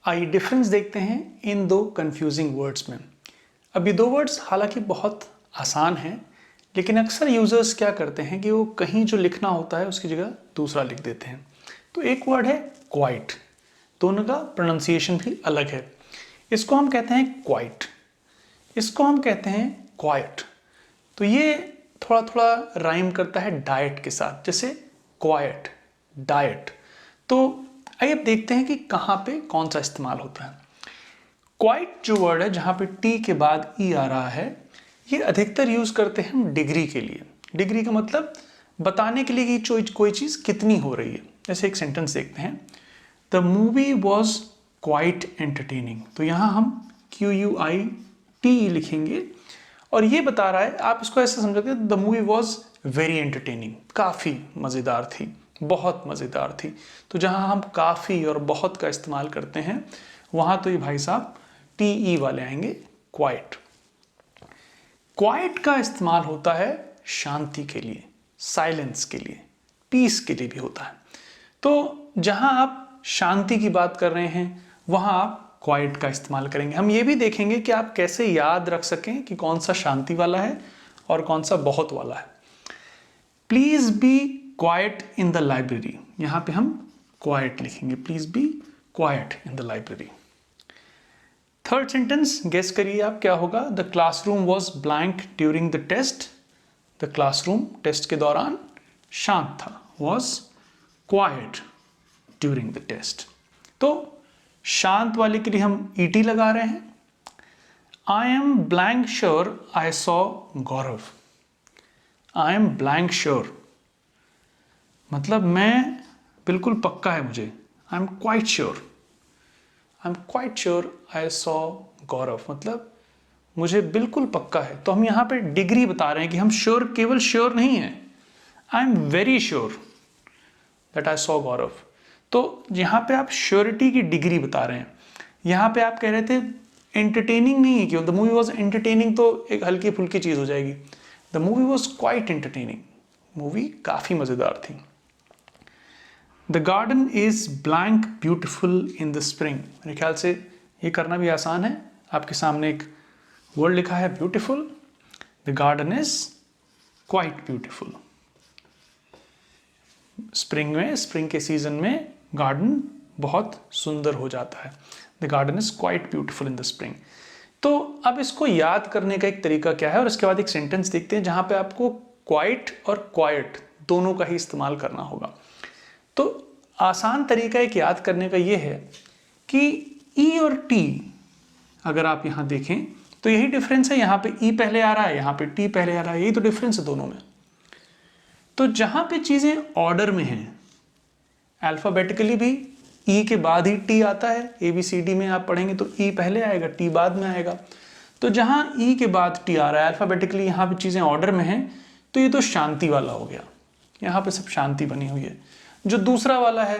आइए डिफरेंस देखते हैं इन दो कंफ्यूजिंग वर्ड्स में। अब ये दो वर्ड्स हालांकि बहुत आसान हैं, लेकिन अक्सर यूजर्स क्या करते हैं कि वो कहीं जो लिखना होता है उसकी जगह दूसरा लिख देते हैं। तो एक वर्ड है क्वाइट, दोनों का प्रोनाउंसिएशन भी अलग है। इसको हम कहते हैं क्वाइट, इसको हम कहते हैं क्वाइट। तो ये थोड़ा थोड़ा राइम करता है डाइट के साथ, जैसे क्वाइट, डाइट। तो आइए अब देखते हैं कि कहाँ पे कौन सा इस्तेमाल होता है। क्वाइट जो वर्ड है, जहाँ पे टी के बाद ई आ रहा है, ये अधिकतर यूज करते हैं हम डिग्री के लिए। डिग्री का मतलब बताने के लिए कि कोई चीज़ कितनी हो रही है। जैसे एक सेंटेंस देखते हैं, the movie was quite entertaining. तो यहाँ हम QUIT लिखेंगे और ये बता रहा है, आप इसको ऐसे समझ सकते हैं, the movie was very entertaining, काफ़ी मज़ेदार थी, बहुत मज़ेदार थी। तो जहाँ हम काफ़ी और बहुत का इस्तेमाल करते हैं, वहाँ तो ये भाई साहब TE वाले आएंगे, क्वाइट। क्वाइट का इस्तेमाल होता है शांति के लिए, साइलेंस के लिए, पीस के लिए भी होता है। तो जहाँ आप शांति की बात कर रहे हैं, वहाँ आप क्वाइट का इस्तेमाल करेंगे। हम ये भी देखेंगे कि आप कैसे याद रख सकें कि कौन सा शांति वाला है और कौन सा बहुत वाला है। Please be quiet in the library, यहाँ पे हम क्वाइट लिखेंगे, please be quiet in the library. Third sentence guess करिए आप क्या होगा। The classroom was blank during the test. The classroom test के दौरान शांत था, was quiet during the test. तो शांत वाले के लिए हम ET लगा रहे हैं। I am blank sure I saw Gaurav. I am blank sure मतलब मैं बिल्कुल पक्का है मुझे, I am quite sure. I am quite sure I saw Gaurav मतलब मुझे बिल्कुल पक्का है। तो हम यहाँ पे डिग्री बता रहे हैं कि हम श्योर, केवल श्योर नहीं है, I am very sure that I saw Gaurav. तो यहाँ पे आप श्योरिटी की डिग्री बता रहे हैं। यहाँ पे आप कह रहे थे एंटरटेनिंग नहीं है, क्यों, द मूवी वॉज एंटरटेनिंग तो एक हल्की फुल्की चीज़ हो जाएगी। The movie was quite entertaining, movie काफ़ी मज़ेदार थी। The garden is blank beautiful in the spring. मेरे ख्याल से ये करना भी आसान है। आपके सामने एक वर्ड लिखा है beautiful, the garden is quite beautiful. Spring के सीजन में गार्डन बहुत सुंदर हो जाता है। The garden is quite beautiful in the spring. तो अब इसको याद करने का एक तरीका क्या है, और इसके बाद एक सेंटेंस देखते हैं जहां पे आपको क्वाइट और क्वाइट दोनों का ही इस्तेमाल करना होगा। तो आसान तरीका एक याद करने का ये है कि E और T अगर आप यहां देखें तो यही डिफरेंस है। यहां पे E पहले आ रहा है, यहां पे T पहले आ रहा है, यही तो डिफरेंस है दोनों में। तो जहां पे चीजें ऑर्डर में हैं, अल्फाबेटिकली भी E के बाद ही T आता है। ABCD में आप पढ़ेंगे तो E पहले आएगा, T बाद में आएगा। तो जहां E के बाद T आ रहा है अल्फाबेटिकली, यहाँ पे चीज़ें ऑर्डर में हैं, तो ये तो शांति वाला हो गया, यहाँ पे सब शांति बनी हुई है। जो दूसरा वाला है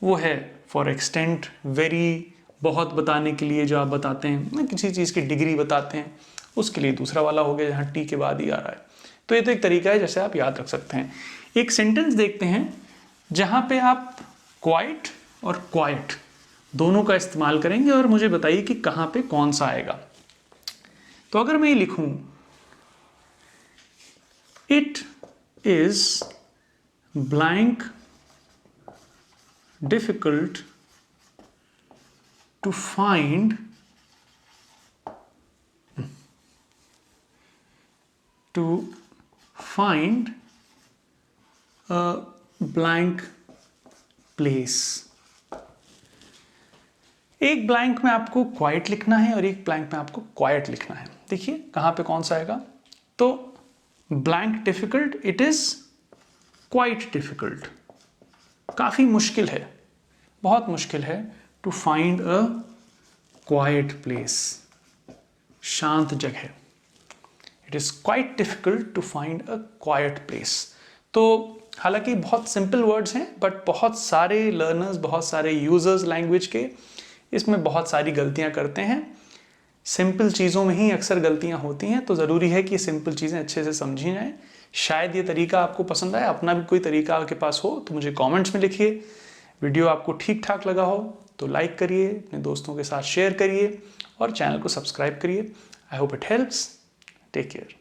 वो है फॉर एक्सटेंट, वेरी, बहुत बताने के लिए जो आप बताते हैं, किसी चीज़ की डिग्री बताते हैं, उसके लिए दूसरा वाला हो गया जहाँ T के बाद ही आ रहा है। तो ये तो एक तरीका है जैसे आप याद रख सकते हैं। एक सेंटेंस देखते हैं जहाँ पे आप क्वाइट और क्वाइट दोनों का इस्तेमाल करेंगे और मुझे बताइए कि कहाँ पे कौन सा आएगा। तो अगर मैं ये लिखूं, it is blank difficult to find a blank place. एक ब्लैंक में आपको क्वाइट लिखना है और एक ब्लैंक में आपको क्वाइट लिखना है। देखिए कहाँ पे कौन सा आएगा। तो blank difficult, it is quite difficult, काफ़ी मुश्किल है, बहुत मुश्किल है। To find a quiet place, शांत जगह। It is quite difficult to find a quiet place. तो हालांकि बहुत सिंपल वर्ड्स हैं, बट बहुत सारे लर्नर्स, बहुत सारे यूजर्स लैंग्वेज के इसमें बहुत सारी गलतियां करते हैं। सिंपल चीज़ों में ही अक्सर गलतियां होती हैं, तो ज़रूरी है कि सिंपल चीज़ें अच्छे से समझी जाएं। शायद ये तरीका आपको पसंद आए। अपना भी कोई तरीका आपके पास हो तो मुझे कमेंट्स में लिखिए। वीडियो आपको ठीक ठाक लगा हो तो लाइक करिए, अपने दोस्तों के साथ शेयर करिए और चैनल को सब्सक्राइब करिए। I hope it helps. Take care.